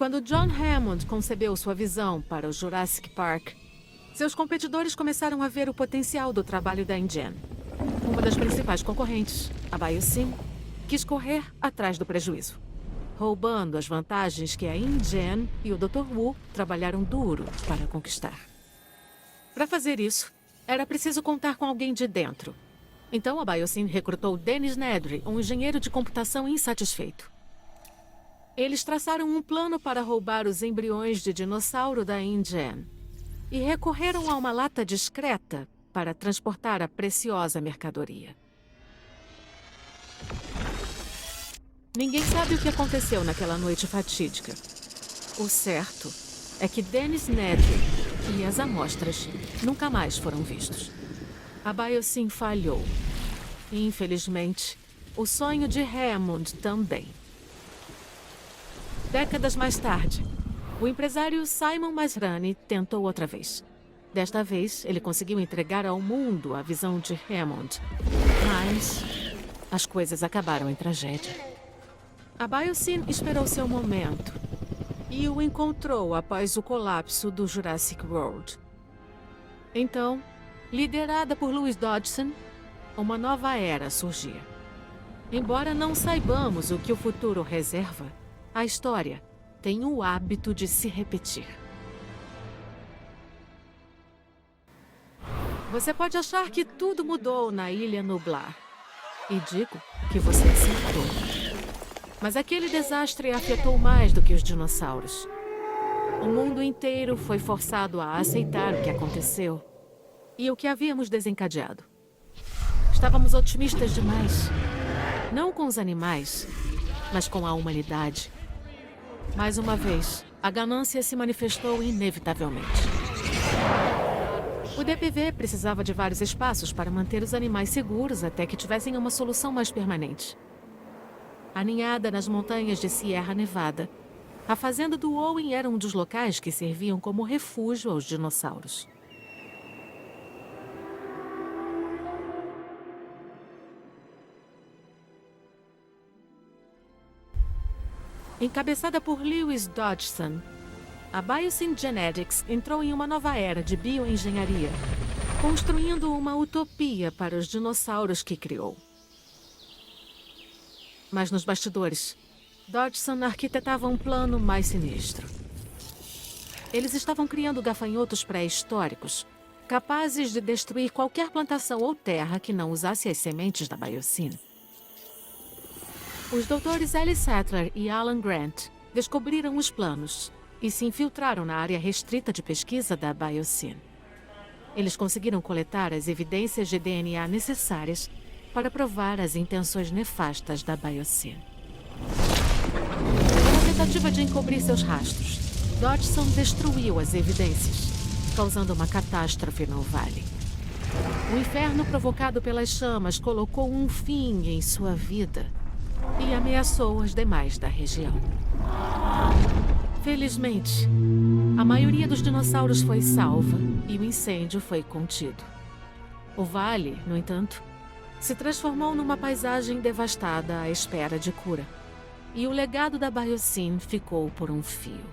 Quando John Hammond concebeu sua visão para o Jurassic Park, seus competidores começaram a ver o potencial do trabalho da InGen. Uma das principais concorrentes, a Biosyn, quis correr atrás do prejuízo, roubando as vantagens que a InGen e o Dr. Wu trabalharam duro para conquistar. Para fazer isso, era preciso contar com alguém de dentro. Então a Biosyn recrutou Dennis Nedry, um engenheiro de computação insatisfeito. Eles traçaram um plano para roubar os embriões de dinossauro da InGen e recorreram a uma lata discreta para transportar a preciosa mercadoria. Ninguém sabe o que aconteceu naquela noite fatídica. O certo é que Dennis Nedry e as amostras nunca mais foram vistos. A Biosyn falhou. E, infelizmente, o sonho de Hammond também. Décadas mais tarde, o empresário Simon Masrani tentou outra vez. Desta vez, ele conseguiu entregar ao mundo a visão de Hammond. Mas as coisas acabaram em tragédia. A Biosyn esperou seu momento e o encontrou após o colapso do Jurassic World. Então, liderada por Louis Dodgson, uma nova era surgia. Embora não saibamos o que o futuro reserva, a história tem o hábito de se repetir. Você pode achar que tudo mudou na Ilha Nublar. E digo que você acertou. Mas aquele desastre afetou mais do que os dinossauros. O mundo inteiro foi forçado a aceitar o que aconteceu e o que havíamos desencadeado. Estávamos otimistas demais. Não com os animais, mas com a humanidade. Mais uma vez, a ganância se manifestou inevitavelmente. O DPV precisava de vários espaços para manter os animais seguros até que tivessem uma solução mais permanente. Aninhada nas montanhas de Sierra Nevada, a fazenda do Owen era um dos locais que serviam como refúgio aos dinossauros. Encabeçada por Louis Dodgson, a Biosyn Genetics entrou em uma nova era de bioengenharia, construindo uma utopia para os dinossauros que criou. Mas nos bastidores, Dodgson arquitetava um plano mais sinistro. Eles estavam criando gafanhotos pré-históricos, capazes de destruir qualquer plantação ou terra que não usasse as sementes da Biosyn. Os doutores Ellie Sattler e Alan Grant descobriram os planos e se infiltraram na área restrita de pesquisa da Biosyn. Eles conseguiram coletar as evidências de DNA necessárias para provar as intenções nefastas da Biosyn. Na tentativa de encobrir seus rastros, Dodgson destruiu as evidências, causando uma catástrofe no vale. O inferno provocado pelas chamas colocou um fim em sua vida e ameaçou os demais da região. Felizmente, a maioria dos dinossauros foi salva e o incêndio foi contido. O vale, no entanto, se transformou numa paisagem devastada à espera de cura. E o legado da Biosyn ficou por um fio.